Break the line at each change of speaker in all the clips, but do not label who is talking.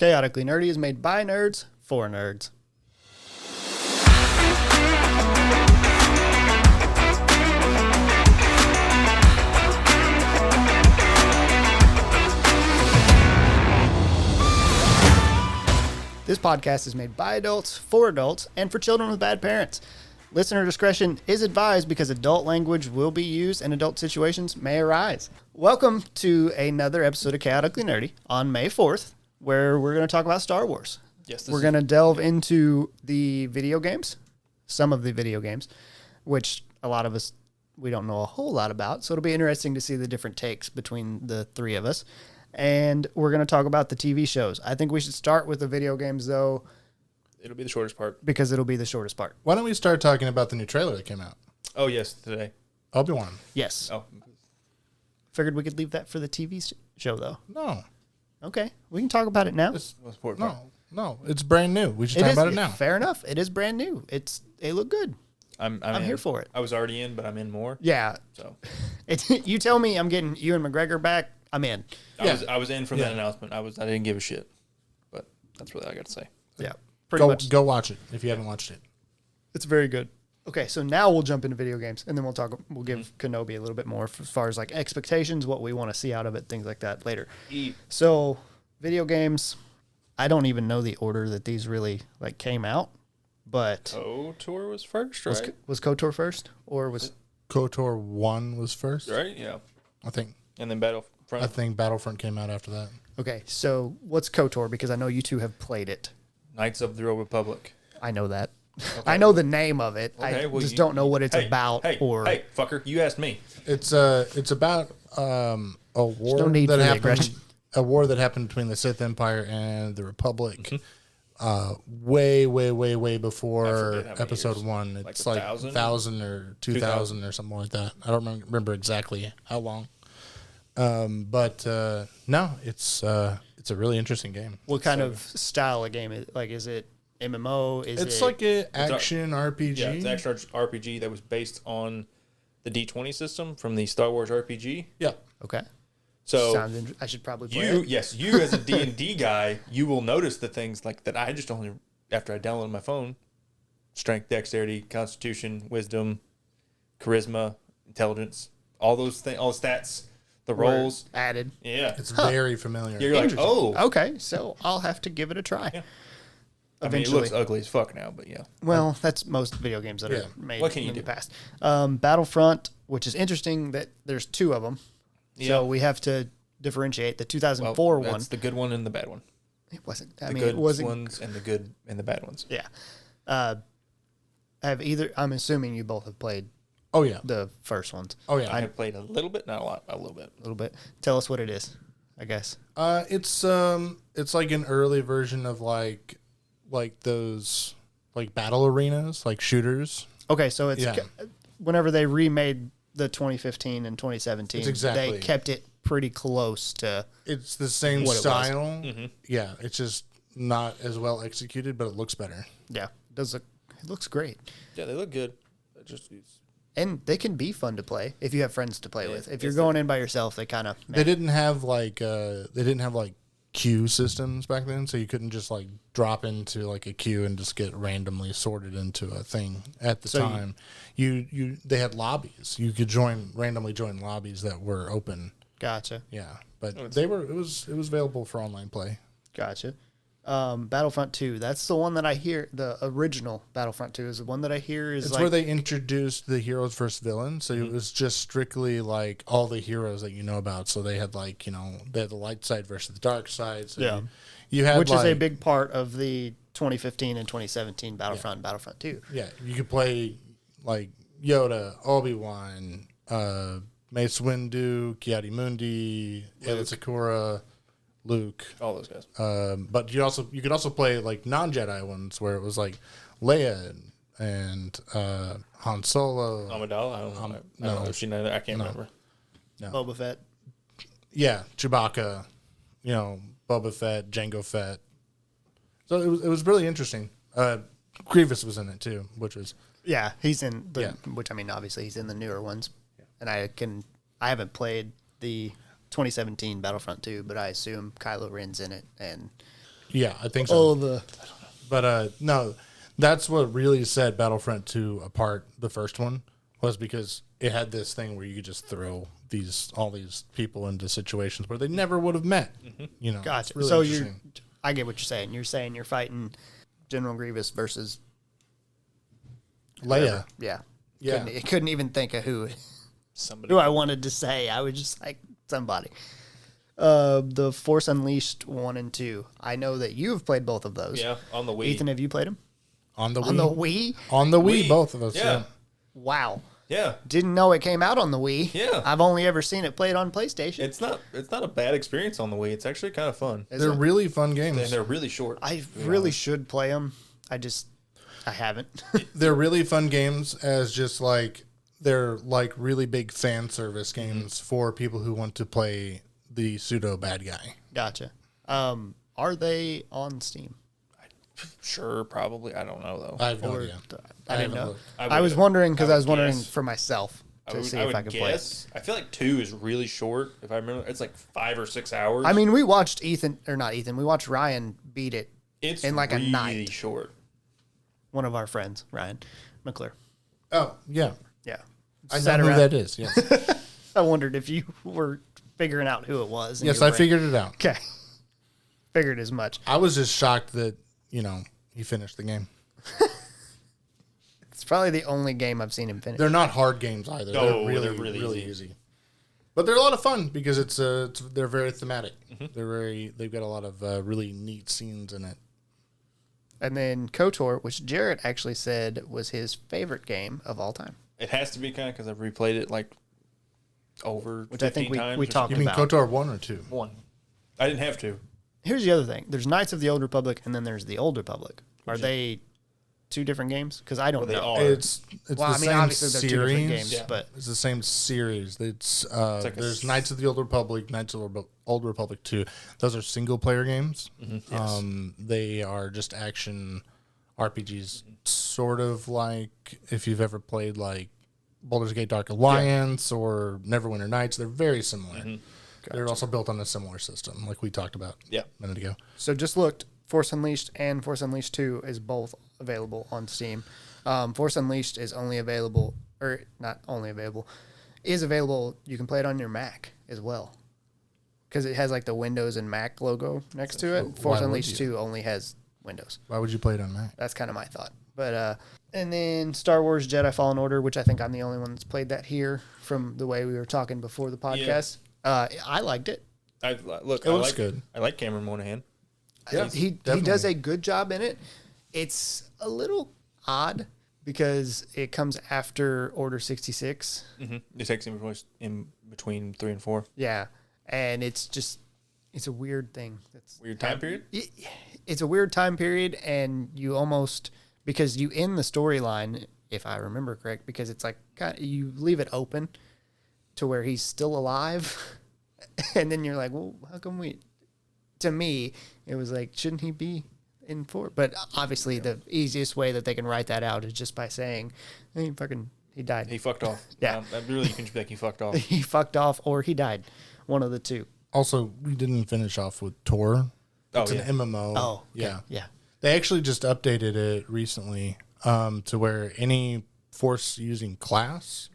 Chaotically Nerdy is made by nerds for nerds. This podcast is made by adults, for adults, and for children with bad parents. Listener discretion is advised because adult language will be used and adult situations may arise. Welcome to another episode of Chaotically Nerdy on May 4th, where we're going to talk about Star Wars.
Yes,
we're going to delve into the video games, some of the video games, which a lot of us, we don't know a whole lot about. So it'll be interesting to see the different takes between the three of us. And we're going to talk about the TV shows. I think we should start with the video games, though.
It'll be the shortest part.
Because it'll be the shortest part.
Why don't we start talking about the new trailer that came out?
Oh, yes, today.
Obi-Wan.
Yes.
Oh.
Figured we could leave that for the TV show, though.
No.
Okay. We can talk about it now.
No. It's brand new. We should talk about it now.
Fair enough. It is brand new. They look good. I'm here for it.
I was already in, but I'm in more.
Yeah.
So
you tell me I'm getting Ewan McGregor back, I'm in.
I was in from that announcement. I didn't give a shit. But that's really all I got to say.
Yeah. Pretty much.
Go watch it if you haven't watched it.
It's very good. Okay, so now we'll jump into video games, and then we'll give Kenobi a little bit more as far as like expectations, what we want to see out of it, things like that later. So, video games, I don't even know the order that these really like came out, but
KOTOR was first, right?
Was KOTOR first, or was
KOTOR 1 was first?
Right, yeah.
I think.
And then Battlefront.
I think Battlefront came out after that.
Okay, so what's KOTOR? Because I know you two have played it.
Knights of the Old Republic.
I know that.
Okay.
I know the name of it.
Okay,
I just don't know what it's about.
Hey, fucker, you asked me.
It's about a war
no need
that
for the
happened.
aggression.
A war that happened between the Sith Empire and the Republic. Way before Episode
years.
1. It's like
1,000
or 2,000 or something like that. I don't remember exactly how long. But no, it's a really interesting game.
What kind of style of game is it? Like, is it MMO?
It's like an action RPG.
Yeah, it's an action RPG that was based on the D20 system from the Star Wars RPG.
Yeah.
Okay.
So
I should probably play
you,
it.
yes, you as a D&D guy, you will notice the things like that. I just only after I downloaded my phone: strength, dexterity, constitution, wisdom, charisma, intelligence, all those things, all the stats, the rolls
added.
Yeah,
It's very familiar.
you're like, oh,
Okay, so I'll have to give it a try.
Yeah.
Eventually.
I mean, it looks ugly as fuck now, but yeah.
Well, that's most video games that are made
What can you
in the
do?
past. Battlefront, which is interesting that there's two of them.
Yeah.
So we have to differentiate the 2004 one.
That's the good one and the bad one.
It wasn't. I
The
mean,
good
it wasn't.
ones and the good and the bad ones.
Yeah. I'm assuming you both have played
Oh yeah.
the first ones.
Oh yeah.
I have played a little bit, not a lot, a little bit.
A little bit. Tell us what it is, I guess.
It's like an early version of like those like battle arenas, like shooters.
Okay, so it's
Yeah.
whenever they remade the 2015 and 2017,
It's exactly-
they kept it pretty close to.
It's the same
What it was.
style.
Mm-hmm.
Yeah, it's just not as well executed, but it looks better.
Yeah, it looks great,
Yeah, they look good.
and they can be fun to play if you have friends to play with. If you're
it's
going in by yourself, they kind of.
They didn't have like queue systems back then, so you couldn't just like drop into like a queue and just get randomly sorted into a thing at the time. They had lobbies. You could randomly join lobbies that were open.
Gotcha.
Yeah, but it was available for online play.
Gotcha. Battlefront 2. That's the one that I hear. The original Battlefront 2 is the one that I hear is
It's
like
where they introduced the heroes versus villains. So it was just strictly like all the heroes that you know about. So they had like, they had the light side versus the dark side. So
Yeah.
you had
which is a
like-
big part of the 2015 and 2017 Battlefront and Battlefront 2.
Yeah, you could play like Yoda, Obi-Wan, Mace Windu, Ki-Adi-Mundi, Aayla Secura, Luke.
All those guys.
But you could also play like non-Jedi ones where it was like Leia and Han Solo.
Amidala? I don't know if she knows that. I can't remember.
No.
Boba Fett.
Yeah, Chewbacca, Boba Fett, Jango Fett. So it was really interesting. Grievous was in it too, which was
Yeah, he's in the.
Yeah.
Which I mean, obviously, he's in the newer ones, and I haven't played the 2017 Battlefront 2, but I assume Kylo Ren's in it, and
Yeah, I think so.
Oh,
But no, that's what really set Battlefront 2 apart. The first one was because it had this thing where you could just throw all these people into situations where they never would have met. You know,
gotcha.
it's really
So
interesting.
I get what you're saying. You're saying you're fighting General Grievous versus
Leia.
Yeah.
Yeah.
Couldn't even think of who
Somebody.
I wanted to say. I was just like somebody. The Force Unleashed 1 and 2. I know that you've played both of those.
Yeah, on the Wii.
Ethan, have you played them?
On the Wii.
On the Wii?
On the Wii,
Wii.
both of us.
Yeah.
Yeah.
Wow.
Yeah.
Didn't know it came out on the Wii.
Yeah.
I've only ever seen it played on PlayStation.
It's not a bad experience on the Wii. It's actually kind of fun.
Is
They're
it?
really fun games.
And they're really short.
I really should play them. I haven't.
They're really fun games as just like they're like really big fan service games for people who want to play the pseudo bad guy.
Gotcha. Are they on Steam?
Sure, probably. I don't know though.
I have no
Or
idea.
I didn't
haven't
know.
looked.
I was wondering because I was
would
wondering
guess.
for myself to see
I
if
would
I could play it.
guess. I feel like 2 is really short. If I remember, it's like 5 or 6 hours.
I mean, we watched we watched Ryan beat it.
it's
in like a
really
night.
short.
One of our friends, Ryan McClure.
Oh, yeah.
Yeah.
I
Sat
know who
around-
that is. Yes.
I wondered if you were figuring out who it was. in
Yes,
your
I
brain.
figured it out.
Okay. Figured as much.
I was just shocked that, he finished the game.
It's probably the only game I've seen him finish.
They're not hard games either.
No,
they're
they're
really,
really
easy. But they're a lot of fun because they're very thematic. They've got a lot of really neat scenes in it.
And then KOTOR, which Jarrett actually said was his favorite game of all time.
It has to be kind of because I've replayed it like over
Which I
15
think we
times. or
talked
You mean
about.
KOTOR 1 or 2?
something. 1. I didn't have to.
Here's the other thing. There's Knights of the Old Republic, and then there's the Old Republic. Are they two different games? Because I don't
Well, they
know.
are.
It's
Well,
the
I mean,
same
obviously they're two different
series.
games, but
It's the same series. It's
like a
there's Knights of the Old Republic, Knights of the Old Republic 2. Those are single player games. They are just action RPGs, sort of like if you've ever played like Baldur's Gate Dark Alliance or Neverwinter Nights. They're very similar. They're also built on a similar system, like we talked about
Yeah.
a minute ago.
So just looked. Force Unleashed and Force Unleashed 2 is both available on Steam. Force Unleashed is only available, or not only available, is available. You can play it on your Mac as well. Because it has like the Windows and Mac logo next to it. Force
would
Unleashed
you?
2 only has Windows.
Why would you play it on Mac?
That's kind of my thought. But and then Star Wars Jedi Fallen Order, which I think I'm the only one that's played that here from the way we were talking before the podcast. I liked it.
It
looks
like,
good.
I like Cameron Monaghan.
Yeah,
he
definitely.
does a good job in it. It's a little odd because it comes after Order 66.
It takes him in between 3 and 4.
Yeah, and it's a weird thing. That's
Weird time period.
It's a weird time period, and you almost because you end the storyline, if I remember correct, because it's like you leave it open to where he's still alive, and then you're like, well, how come we? To me, it was like, shouldn't he be in 4? But obviously, the easiest way that they can write that out is just by saying, hey, he died.
He fucked off.
Yeah.
Really, you can just be like, he fucked off.
He fucked off, or he died. One of the two.
Also, we didn't finish off with Tor.
Oh,
It's
yeah.
an MMO.
Oh, okay.
yeah.
Yeah.
They actually just updated it recently to where any Force using class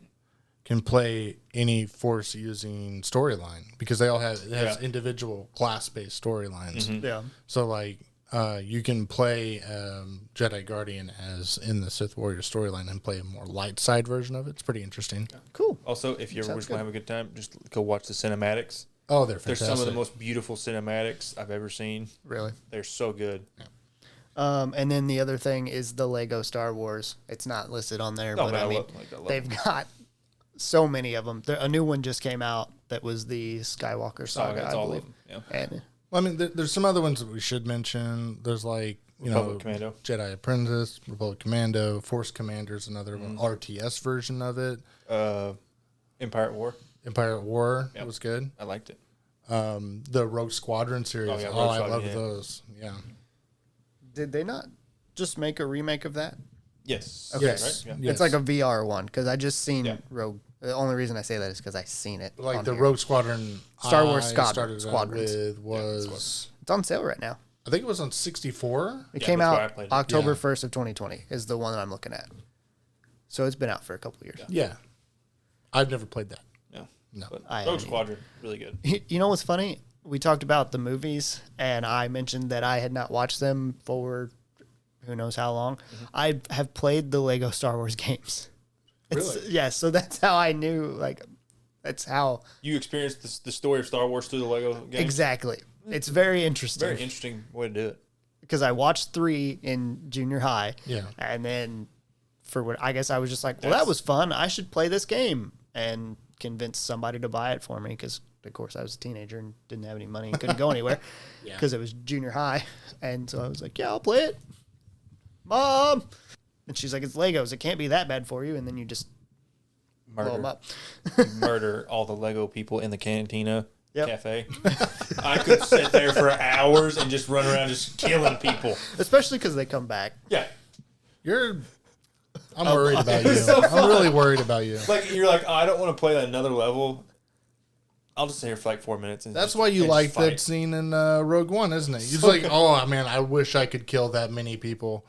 can play any Force using storyline because it has individual class based storylines.
Yeah.
So like you can play Jedi Guardian as in the Sith Warrior storyline and play a more light side version of it. It's pretty interesting.
Cool.
Also, if you ever
Sounds
just want to have a good time, just go watch the cinematics.
Oh, they're
They're
fantastic.
some of the most beautiful cinematics I've ever seen.
Really.
They're so good.
And then the other thing is the Lego Star Wars. It's not listed on there,
Oh,
but
man,
I
I
mean,
love
they've got so many of them. A new one just came out that was the Skywalker Saga,
It's
I
all
believe.
of them. Yeah.
And
Well, I mean, there's some other ones that we should mention. There's like
Republic Commando.
Jedi Apprentice, Republic Commando, Force Commander's another one, RTS version of it.
Empire at War.
Empire at War
Yep.
was good.
I liked it.
The Rogue Squadron series.
Oh, yeah,
Oh,
Rogue
I
Squadron,
love
yeah.
those. Yeah.
did they not just make a remake of that?
Yes.
Okay.
Yes.
Right? Yeah.
Yes.
It's like a VR one because I just seen
Yeah.
Rogue. The only reason I say that is because I seen it.
Like
on
the
here.
Rogue Squadron
Star Wars
I
started
started out
Squadrons.
with was
It's on sale right now.
I think it was on 64.
It
Yeah,
came
that's where I
out
played it.
October
Yeah.
1st of 2020 is the one that I'm looking at. So it's been out for a couple years.
Yeah. I've never played that.
Yeah.
No.
But
I
Rogue
haven't
Squadron, really good.
You know what's funny? We talked about the movies, and I mentioned that I had not watched them for who knows how long.
Mm-hmm.
I have played the Lego Star Wars games.
Really?
Yeah, so that's how I knew, like, that's how.
You experienced the story of Star Wars through the Lego games?
Exactly. It's very interesting.
Very interesting way to do it.
Because I watched 3 in junior high.
Yeah.
And then for what I guess I was just like, well, that was fun. I should play this game, and convince somebody to buy it for me because, of course, I was a teenager and didn't have any money and couldn't go anywhere because it was junior high. And so I was like, yeah, I'll play it. Mom. And she's like, it's Legos. It can't be that bad for you. And then you just blow them
Murder.
up.
Murder all the Lego people in the Cantina
Yep.
cafe. I could sit there for hours and just run around just killing people.
Especially because they come back.
Yeah.
I'm worried about you.
so
I'm really worried about you.
Like, you're like, oh, I don't want to play another level. I'll just sit here for like 4 minutes. And
That's
just,
why you
and
like
just fight.
that scene in Rogue One, isn't it? You're just like, oh, man, I wish I could kill that many people.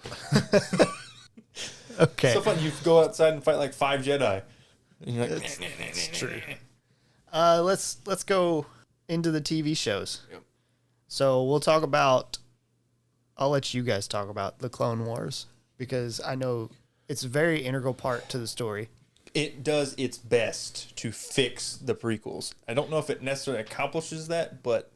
Okay.
So fun. You go outside and fight like 5 Jedi. And you're like,
It's true. Let's go into the TV shows.
Yep.
So we'll talk about. I'll let you guys talk about the Clone Wars because I know it's a very integral part to the story.
It does its best to fix the prequels. I don't know if it necessarily accomplishes that, but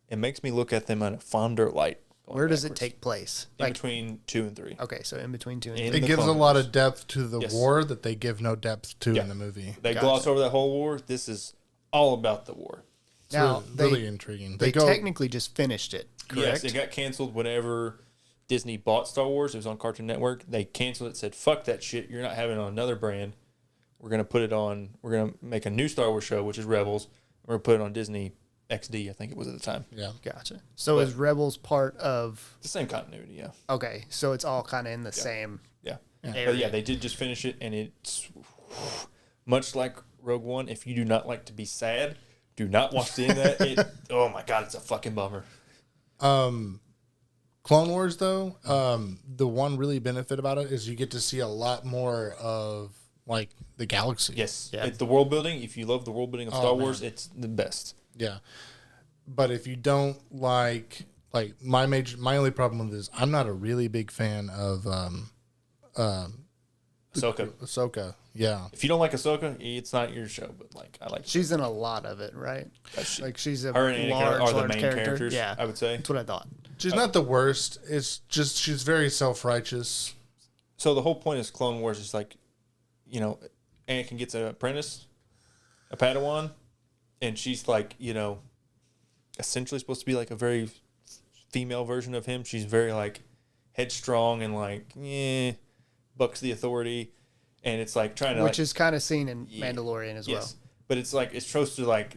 it makes me look at them in a fonder light. going
Where does it
backwards.
take place?
In between 2 and 3.
Okay, so in between 2 and
In
3.
It
the
gives a
Clone
lot
Wars.
of depth to the
Yes.
war that they give no depth to
Yeah.
in the movie.
They
Gotcha.
gloss over that whole war. This is all about the war.
It's
Now,
really,
they-
really intriguing.
They technically just finished it, correct?
Yes, it got canceled whenever Disney bought Star Wars. It was on Cartoon Network. They canceled it, said, fuck that shit. You're not having it on another brand. We're going to put it on, we're going to make a new Star Wars show, which is Rebels. We're going to put it on Disney XD, I think it was at the time.
Yeah.
Gotcha. So is Rebels part of?
It's the same continuity, yeah.
Okay, so it's all kind of in the same.
Yeah.
area.
But yeah, they did just finish it, and it's much like Rogue One. If you do not like to be sad, do not watch the end of that. Oh my God, it's a fucking bummer.
Clone Wars, though, the one really benefit about it is you get to see a lot more of like the galaxy.
Yes.
Yeah.
It's the world building. If you love the world building of Star
man.
Wars, it's the best.
Yeah. But if you don't like my only problem with this, I'm not a really big fan of
Ahsoka.
Ahsoka. Yeah.
If you don't like Ahsoka, it's not your show. But like, I like
She's in a lot of it, right?
she-
Like she's a
her and Anakin
large,
are the
large
main
character.
characters.
Yeah,
I would say.
that's what I thought.
She's not the worst. It's just she's very self-righteous.
So the whole point is Clone Wars is like, you know, Anakin gets an apprentice, a Padawan, and she's like, you know, essentially supposed to be like a very female version of him. She's very like headstrong and like, bucks the authority, and it's like trying to
Which
like,
is kind of seen in Mandalorian as well.
yes, but it's like it's supposed to like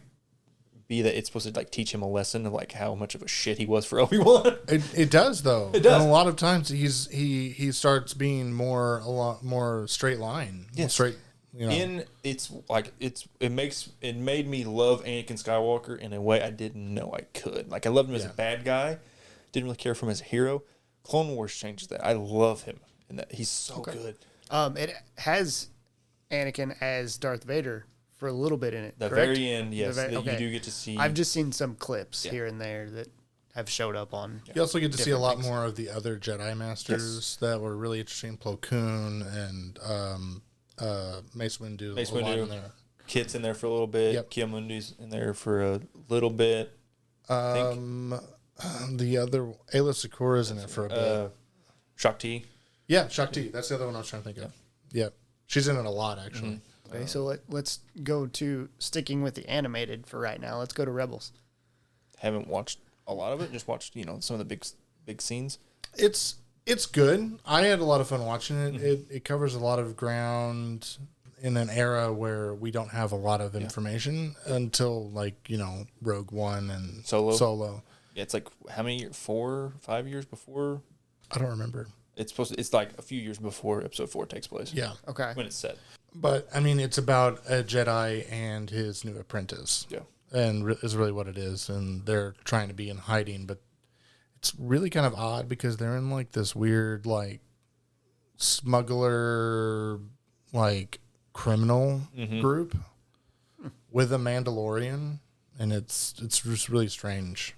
be that it's supposed to like teach him a lesson of like how much of a shit he was for Obi-Wan.
It does though.
It does.
And a lot of times he starts being a lot more straight line.
Yes.
Straight. You know.
It made me love Anakin Skywalker in a way I didn't know I could. Like I loved him as a bad guy, didn't really care for him as a hero. Clone Wars changed that. I love him and that he's so good.
It has Anakin as Darth Vader for a little bit in it.
The
correct?
very end, yes,
The
that you do get to see.
I've just seen some clips here and there that have showed up on.
You also get to see a
different
lot
things.
more of the other Jedi Masters that were really interesting. Plo Koon and Mace Windu.
Mace
a lot
Windu.
in there.
Kit's in there for a little bit.
Yep.
Kiamundi's in there for a little bit.
The other Ayla Sakura's in it for a bit.
Shakti.
Yeah, Shakti. That's the other one I was trying to think of. Yeah, she's in it a lot actually.
Okay, so let's go to sticking with the animated for right now. Let's go to Rebels.
Haven't watched a lot of it. Just watched some of the big scenes.
It's good. I had a lot of fun watching it.
Mm-hmm.
It covers a lot of ground in an era where we don't have a lot of information until Rogue One and
Solo. Yeah, it's like how many years? 4 or 5 years before.
I don't remember.
It's like a few years before Episode 4 takes place.
Yeah.
Okay.
When it's set.
But I mean, it's about a Jedi and his new apprentice.
Yeah.
And is really what it is. And they're trying to be in hiding, but it's really kind of odd because they're in like this weird like smuggler like criminal group with a Mandalorian, and it's just really strange.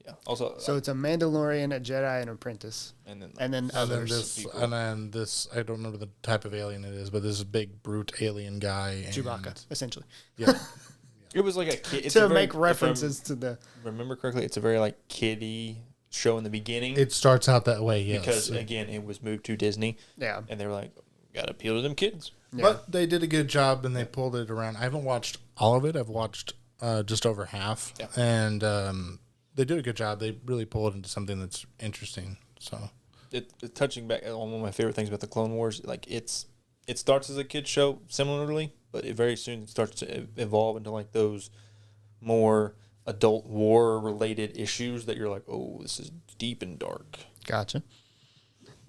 Yeah. Also,
So it's a Mandalorian, a Jedi, and an apprentice,
and then
and then
And
others.
then this, I don't remember the type of alien it is, but this big brute alien guy. And,
Chewbacca, essentially.
Yeah.
it was like a kid. It's
To
a very,
make references to the.
If I remember correctly, it's a very like kiddie show in the beginning.
It starts out that way, yes.
because again, it was moved to Disney,
Yeah.
and they were like, "Got to appeal to them kids."
Yeah.
But they did a good job and they pulled it around. I haven't watched all of it. I've watched just over half.
Yeah.
And they do a good job. They really pull it into something that's interesting. So
Touching back on one of my favorite things about the Clone Wars, like it starts as a kid show similarly, but it very soon starts to evolve into like those more adult war related issues that you're like, oh, this is deep and dark.
Gotcha.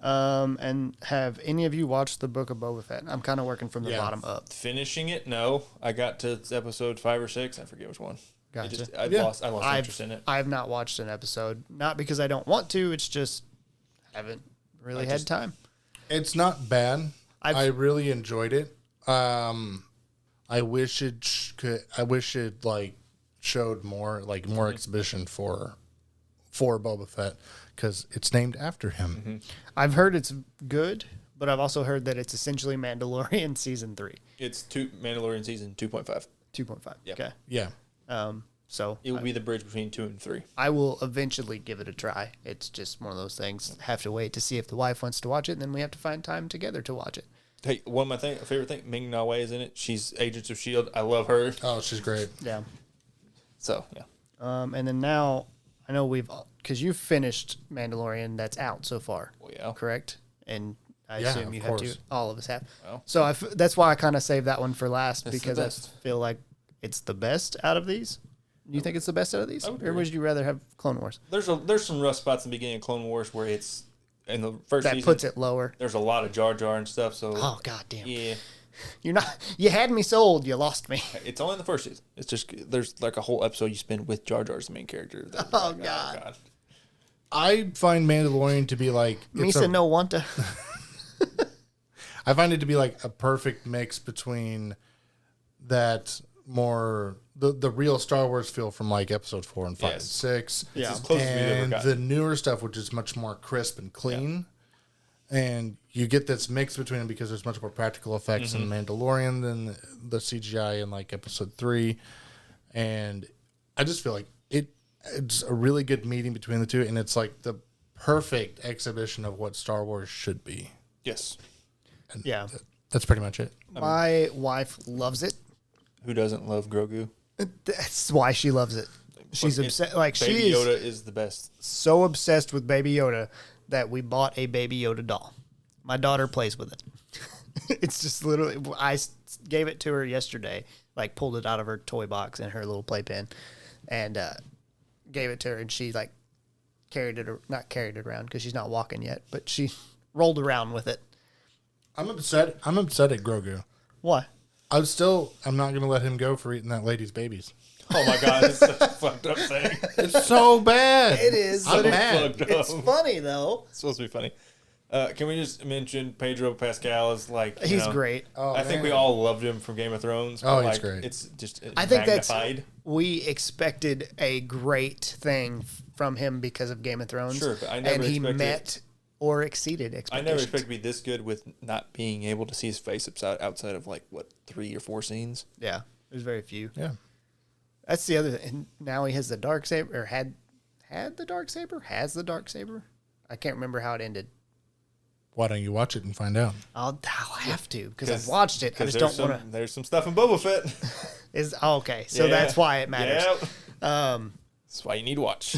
And have any of you watched the Book of Boba Fett? I'm kind of working from the
Yeah.
bottom up.
Finishing it, no, I got to episode 5 or 6. I forget which one.
Gotcha.
I
Yeah.
lost interest in it.
I've not watched an episode, not because I don't want to. It's just haven't really had time.
it's not bad.
I've-
I really enjoyed it. I wish I wish it like showed more exhibition for Boba Fett because it's named after him.
I've heard it's good, but I've also heard that it's essentially Mandalorian season 3,
It's Mandalorian season 2.5.
2.5.
Yep.
Okay.
Yeah.
So
It will be the bridge between 2 and 3.
I will eventually give it a try. It's just one of those things. Have to wait to see if the wife wants to watch it, and then we have to find time together to watch it.
Hey, one of my favorite thing, Ming Na Wen is in it. She's Agents of S.H.I.E.L.D. I love her.
Oh, she's great.
Yeah.
So, yeah.
And then now I know because you've finished Mandalorian. That's out so far.
Well, yeah.
Correct. And I
Yeah,
assume
of
you have to.
course.
All of us have.
Well.
So that's why I kind of saved that one for last
It's the
because I
best.
feel like it's the best out of these. You think it's the best out of these,
I would
or
agree.
would you rather have Clone Wars?
There's some rough spots in the beginning of Clone Wars where it's in the first
That
season.
puts it lower.
There's a lot of Jar Jar and stuff. So
Oh god damn!
yeah,
You're not. You had me sold. You lost me.
it's only in the first season. It's just there's like a whole episode you spend with Jar Jar as the main character. That you're
Oh,
like,
God.
I find Mandalorian to be like
Misa no want to.
I find it to be like a perfect mix between that more the real Star Wars feel from like episode 4 and 5 and
Yes.
6.
It's as close as we've ever
And
gotten.
the newer stuff, which is much more crisp and clean. And you get this mix between them because there's much more practical effects in Mandalorian than the CGI in like episode 3. And I just feel like it's a really good meeting between the two, and it's like the perfect exhibition of what Star Wars should be.
Yes.
Yeah.
That's pretty much it.
My wife loves it.
Who doesn't love Grogu?
That's why she loves it. She's
It-
obsessed. Like
Baby
she is
Yoda is the best.
so obsessed with Baby Yoda that we bought a Baby Yoda doll. My daughter plays with it. It's just literally. Gave it to her yesterday. Like pulled it out of her toy box in her little playpen, and gave it to her, and she like not carried it around because she's not walking yet, but she rolled around with it.
I'm upset at Grogu.
Why?
I'm not going to let him go for eating that lady's babies.
Oh my god, it's such a fucked up thing.
It's so bad.
It is.
I'm
but
mad.
Fucked
It's
up.
funny though.
It's supposed to be funny. Can we just mention Pedro Pascal is like you
He's
know,
great.
Oh,
I think we
man.
all loved him from Game of Thrones.
Oh,
but,
he's
like,
great.
It's just
I think
magnified.
we expected a great thing from him because of Game of Thrones.
Sure, but I never
and he
expected-
met or exceeded
I
expectations.
never expected to be this good with not being able to see his face outside of like what 3 or 4 scenes.
Yeah, there's very few.
Yeah.
That's the other thing. And now he has the dark saber, or had the dark saber, has the dark saber. I can't remember how it ended.
Why don't you watch it and find out?
I'll have to because I've watched it. I just don't want to.
There's some stuff in Boba Fett.
Okay, so
Yeah.
that's why it matters.
Yep. That's why you need to watch.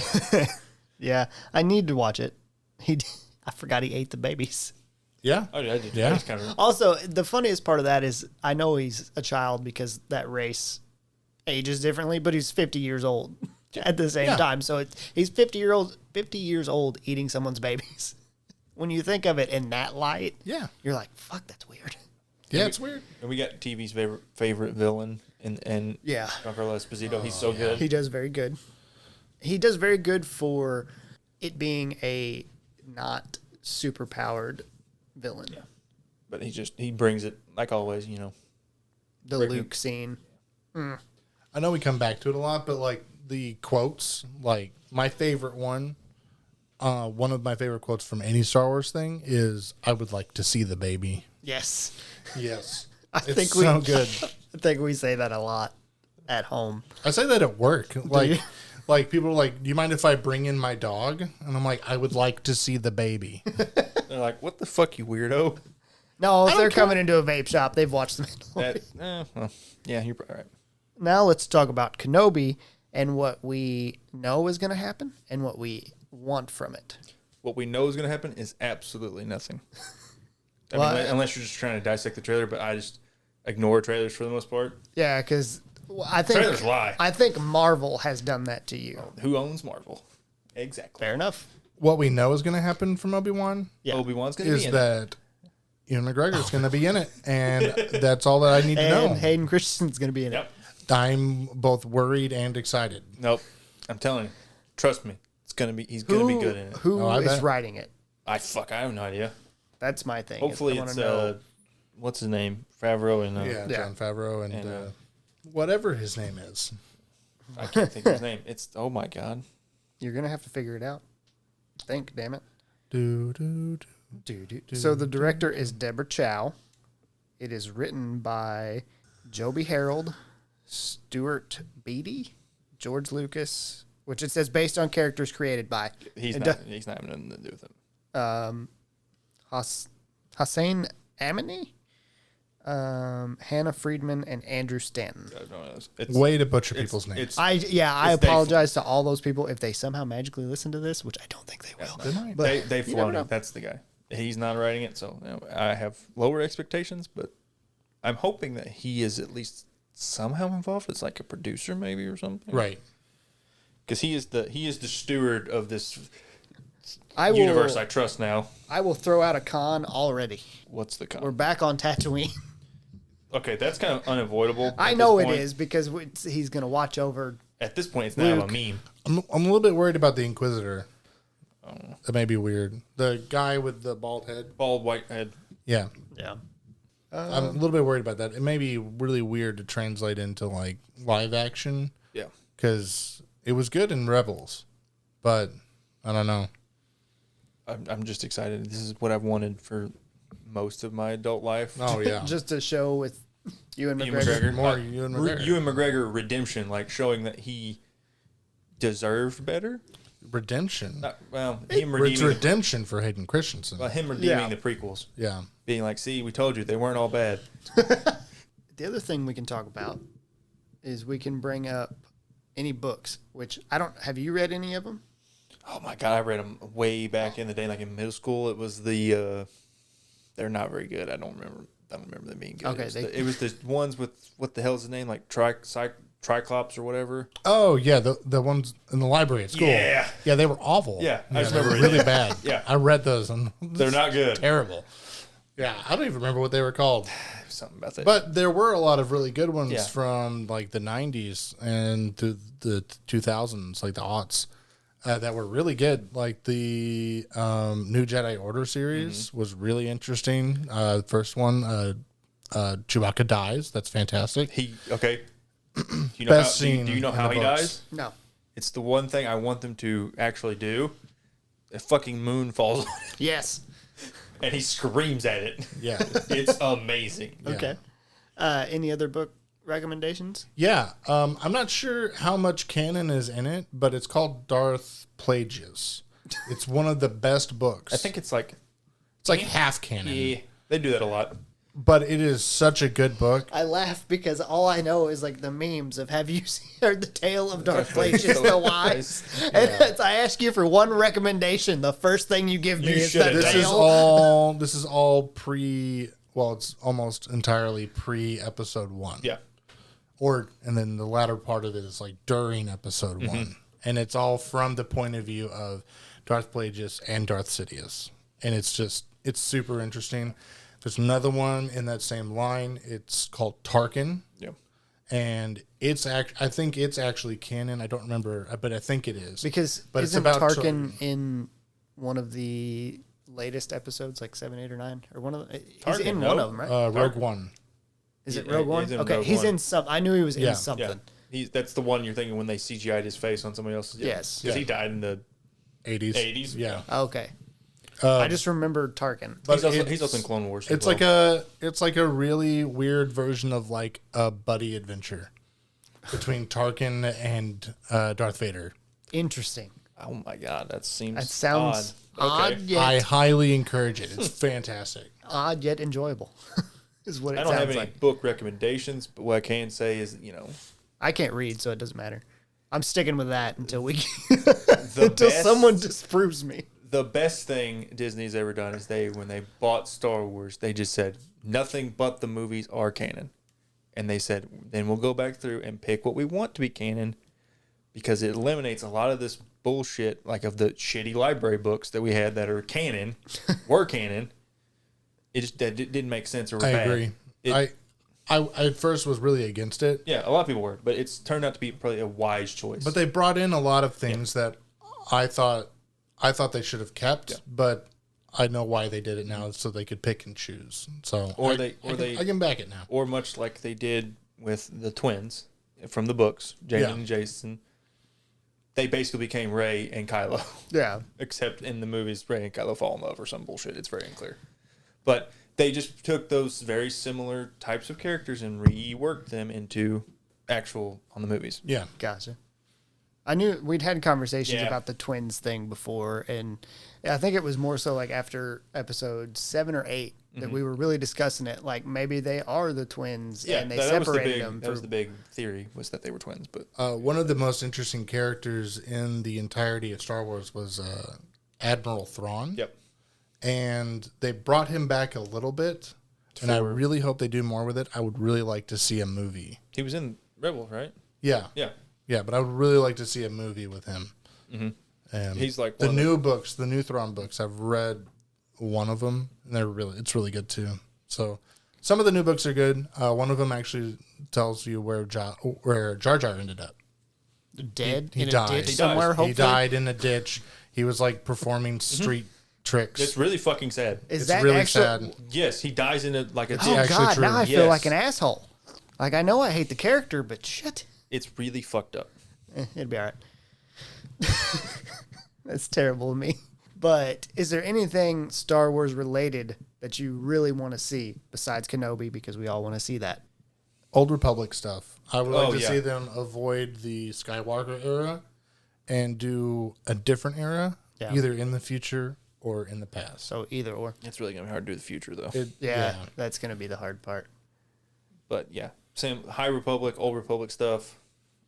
Yeah, I need to watch it. I forgot he ate the babies.
Yeah.
I did.
Yeah.
I just kind of,
Also, the funniest part of that is I know he's a child because that race ages differently, but he's 50 years old at the same
Yeah.
time. So he's 50 years old eating someone's babies. When you think of it in that light,
Yeah.
you're like, fuck, that's weird.
Yeah, it's weird.
and we got TV's favorite villain and
Yeah.
Giancarlo Esposito. He's so good.
He does very good. He does very good for it being a not super powered villain.
Yeah. But he brings it like always, you know.
The Luke scene.
I know we come back to it a lot, but like the quotes, like my favorite one of my favorite quotes from any Star Wars thing is, "I would like to see the baby."
Yes.
Yes.
I
It's
think
so good.
I think we say that a lot at home.
I say that at work.
you?
Like people are like, "Do you mind if I bring in my dog?" And I'm like, "I would like to see the baby."
They're like, "What the fuck, you weirdo?"
No, if they're coming into a vape shop, they've watched the Mandalorian.
Well, yeah, you're probably right.
Now let's talk about Kenobi and what we know is going to happen and what we want from it.
What we know is going to happen is absolutely nothing. I
Well,
mean, unless you're just trying to dissect the trailer, but I just ignore trailers for the most part.
Yeah, because
Trailers lie.
I think Marvel has done that to you.
Who owns Marvel? Exactly.
Fair enough.
What we know is going to happen from Obi-Wan
Yeah.
Obi-Wan's going to be
is
in it.
that Ewan McGregor is going to be in it, and that's all that I need to
And
know.
Hayden Christensen's going to be in
Yep.
it.
I'm both worried and excited.
Nope. I'm telling you. Trust me. He's going to be good in it.
Who
Oh, I
is
bet.
writing it?
I have no idea.
That's my thing.
Hopefully
I wanna
it's
know.
what's his name? Favreau and
Yeah,
Yeah.
Jon Favreau and,
And,
whatever his name is.
I can't think of his name. It's oh my god.
You're going to have to figure it out. Think, damn it.
Do, do, do.
So the director is Deborah Chow. It is written by Joby Harold, Stuart Beatty, George Lucas, which it says based on characters created by.
He's
It
not having nothing to do with it.
Hossein Amini, Hannah Friedman, and Andrew Stanton.
I don't know. It's,
Way to butcher
it's-
people's names.
it's-
I
It's Dave-
apologize to all those people if they somehow magically listen to this, which I don't think they will.
They might.
But
Dave
you never know.
Filoni, that's the guy. He's not writing it, so you know, I have lower expectations, but I'm hoping that he is at least somehow involved. It's like a producer, maybe, or something.
Right.
Because he is the steward of this
I will,
universe I trust now.
I will throw out a con already.
What's the
We're
con?
back on Tatooine.
Okay, that's kind of unavoidable.
I
at
know
this
it
point.
is because he's going to watch over.
At this point, it's now
Luke.
a meme.
I'm a little bit worried about the Inquisitor. That may be weird. The guy with the bald head.
Bald white head.
Yeah.
Yeah.
I'm a little bit worried about that. It may be really weird to translate into like live action
Yeah.
because it was good in Rebels, but I don't know.
I'm just excited. This is what I've wanted for most of my adult life.
Oh yeah.
Just a show with Ewan
Ewan
McGregor.
McGregor.
More Ewan McGregor.
Ewan McGregor redemption, like showing that he deserved better.
Redemption.
Him
It's
redeeming,
redemption for Hayden Christensen.
him redeeming
Yeah.
the prequels,
Yeah.
being like, "See, we told you they weren't all bad."
The other thing we can talk about is we can bring up any books, which I don't. Have you read any of them?
Oh my god, I read them way back in the day, like in middle school. It was the they're not very good. I don't remember them being good.
Okay,
it was the ones with what the hell's the name, like Triclops or whatever.
Oh yeah, the ones in the library at school.
Yeah.
Yeah, they were awful.
Yeah, I just
they were
remember
really bad.
Yeah.
I read those and
They're not good.
terrible. Yeah, I don't even remember what they were called.
Something about that.
But there were a lot of really good ones
Yeah.
from like the 90s and to the 2000s, like the aughts, that were really good. Like the New Jedi Order series was really interesting. First one, Chewbacca dies. That's fantastic.
Do you know
Best
how, do you-
scene
do you know
in
how
the
he
books.
dies?
No.
It's the one thing I want them to actually do. A fucking moon falls on it,
Yes.
and he screams at it.
Yeah.
It's amazing.
Okay. Any other book recommendations?
Yeah. I'm not sure how much canon is in it, but it's called Darth Plagueis. It's one of the best books.
I think it's like,
it's like half canon,
yeah, they do that a lot.
but it is such a good book.
I laugh because all I know is like the memes of "Have you heard the tale of Darth Plagueis
So
the Wise?" And it's, I ask you for one recommendation. The first thing you give me
You
is
should
the
have
tale.
This is all pre. Well, it's almost entirely pre episode 1.
Yeah.
And then the latter part of it is like during episode 1, and it's all from the point of view of Darth Plagueis and Darth Sidious, and it's super interesting. There's another one in that same line. It's called Tarkin.
Yeah.
and I think it's actually canon. I don't remember, but I think it is.
But
it's
isn't
about
Tarkin in one of the latest episodes, like 7, 8, or 9, or one of the, he's
Tarkin,
in
no.
one of them, right?
Rogue One.
Is it
Yeah,
Rogue
he's
One?
in
Okay,
Rogue
he's
One.
in some. I knew he was
Yeah.
in something.
That's the one you're thinking when they CGI'd his face on somebody else's.
Yes.
because he died in the
80s.
80s.
Yeah.
Okay, I just remember Tarkin.
But
He's also in Clone Wars.
It's like a really weird version of like a buddy adventure between Tarkin and Darth Vader.
Interesting.
oh my god, that seems
That sounds
odd.
odd yet
I highly encourage it. It's fantastic.
odd yet enjoyable. Is what it
I don't have
sounds
any
like.
book recommendations, but what I can say is,
I can't read, so it doesn't matter. I'm sticking with that until we
the
until
best,
someone disproves me.
the best thing Disney's ever done is when they bought Star Wars, they just said nothing but the movies are canon, and they said then we'll go back through and pick what we want to be canon, because it eliminates a lot of this bullshit, like of the shitty library books that we had that are canon, were canon. That didn't make sense or were
I
bad.
agree. I at first was really against it,
Yeah, a lot of people were, but it's turned out to be probably a wise choice.
but they brought in a lot of things that I thought they should have kept, but I know why they did it now, so they could pick and choose. So I can back it now.
Or much like they did with the twins from the books, Jaden
Yeah.
and Jason, they basically became Rey and Kylo.
Yeah.
Except in the movies, Rey and Kylo fall in love or some bullshit. It's very unclear. But they just took those very similar types of characters and reworked them into actual on the movies.
Yeah.
Gotcha. I knew we'd had conversations
Yeah.
about the twins thing before, and I think it was more so like after episode 7 or 8 that we were really discussing it. Like maybe they are the twins, and they separated them.
That was the big theory, was that they were twins. But
One of the most interesting characters in the entirety of Star Wars was Admiral Thrawn.
yep,
And they brought him back a little bit, and I really hope they do more with it. I would really like to see a movie.
he was in Rebels, right?
Yeah.
Yeah,
Yeah, but I would really like to see a movie with him.
Mm-hmm.
And
He's like
the
one of
new books, the new Thrawn books. I've read one of them, and it's really good too. So some of the new books are good. One of them actually tells you where Jar Jar ended up.
dead
He
in
died.
a ditch
He
somewhere.
He
Hopefully,
died in a ditch. He was like performing street tricks.
It's really fucking sad.
Is
It's
that
really
actual?
sad.
Yes, he dies in a like a
Oh
ditch.
actually
God!
true.
Now I feel
Yes.
like an asshole. Like I know I hate the character, but shit,
It's really fucked up.
it'd be all right. That's terrible of me. But is there anything Star Wars related that you really want to see besides Kenobi? Because we all want to see that.
Old Republic stuff. I would like
Oh,
to
yeah.
see them avoid the Skywalker era and do a different era,
Yeah.
either in the future or in the past.
So either or.
It's really gonna be hard to do the future though.
Yeah, that's gonna be the hard part.
But yeah, same High Republic, Old Republic stuff.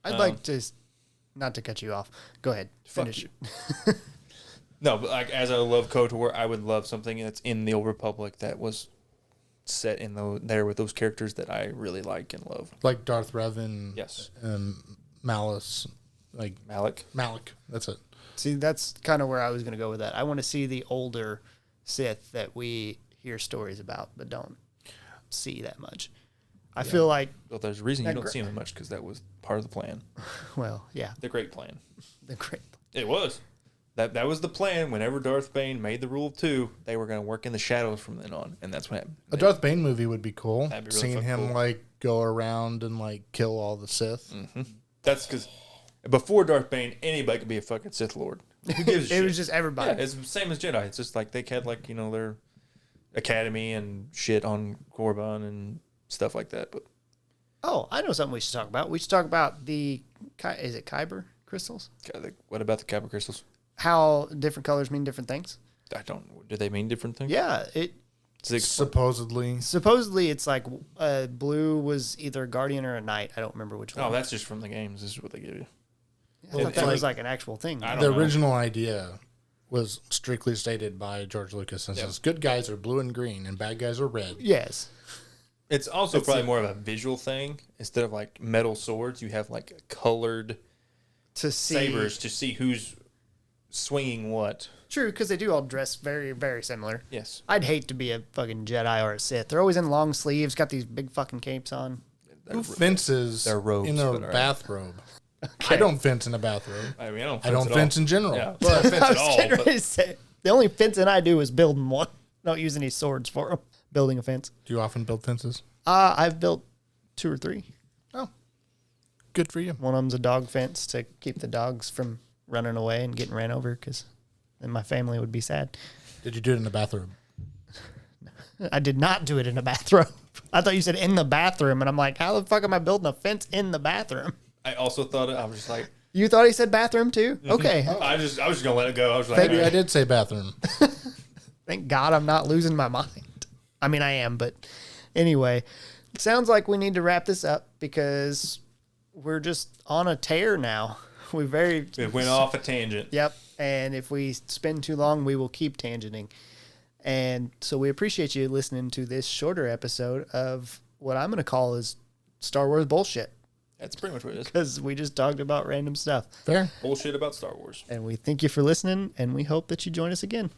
I'd like to, not to cut you off. Go ahead.
Fuck
Finish.
you. No, but like as I love KOTOR, I would love something that's in the Old Republic that was set in there with those characters that I really like and love.
Like Darth Revan,
Yes,
Malice, like
Malik.
Malik. That's it.
See, that's kind of where I was going to go with that. I want to see the older Sith that we hear stories about, but don't see that much. I feel like,
Well, there's a reason you
That
don't
gr-
see them much because that was part of the plan,
well, yeah,
the great plan.
the great.
It was. That was the plan. Whenever Darth Bane made the rule of 2, they were going to work in the shadows from then on, and that's what happened.
A Darth Bane movie would be cool.
That'd be really
Seeing
fucking
him
cool.
like go around and like kill all the Sith.
That's because before Darth Bane, anybody could be a fucking Sith Lord. Who gives a
It
shit?
was just everybody.
Yeah, it's the same as Jedi. It's just like they had like their academy and shit on Korriban and stuff like that. But
Oh, I know something we should talk about. We should talk about is it Kyber crystals?
what about the Kyber crystals?
How different colors mean different things.
I don't. Do they mean different things?
Yeah, it
Supposedly,
supposedly it's like blue was either a guardian or a knight. I don't remember which one.
Oh, that's just from the games. This is what they give you.
I thought
it's
that was
like-
like an actual thing.
I don't
the
know.
original idea was strictly stated by George Lucas and says good guys are blue and green and bad guys are red.
Yes.
It's also probably more of a visual thing. Instead of like metal swords, you have like colored
To see.
sabers to see who's swinging what.
True, because they do all dress very, very similar.
Yes.
I'd hate to be a fucking Jedi or a Sith. They're always in long sleeves, got these big fucking capes on.
Who fences
they're robes,
in a
but all right.
bathrobe? I don't fence in a bathrobe.
I mean,
I don't fence in general.
Yeah,
But
fence
I
at
was
all.
getting ready
But
to say, the only fencing I do is building one. Don't use any swords for them. Building a fence.
do you often build fences?
I've built 2 or 3.
Oh, good for you.
One of them's a dog fence to keep the dogs from running away and getting ran over, because then my family would be sad.
Did you do it in the bathroom?
I did not do it in a bathroom. I thought you said in the bathroom, and I'm like, how the fuck am I building a fence in the bathroom?
I also thought I was just like,
You thought he said bathroom too? Okay.
I was just gonna let it go. I was like,
Maybe
all
I
right.
did say bathroom.
Thank God I'm not losing my mind. I mean, I am, but anyway, it sounds like we need to wrap this up because we're just on a tear now.
It went off a tangent.
Yep. And if we spend too long, we will keep tangenting. And so we appreciate you listening to this shorter episode of what I'm going to call is Star Wars bullshit,
That's pretty much what it is.
because we just talked about random stuff.
Fair.
Bullshit about Star Wars.
And we thank you for listening, and we hope that you join us again.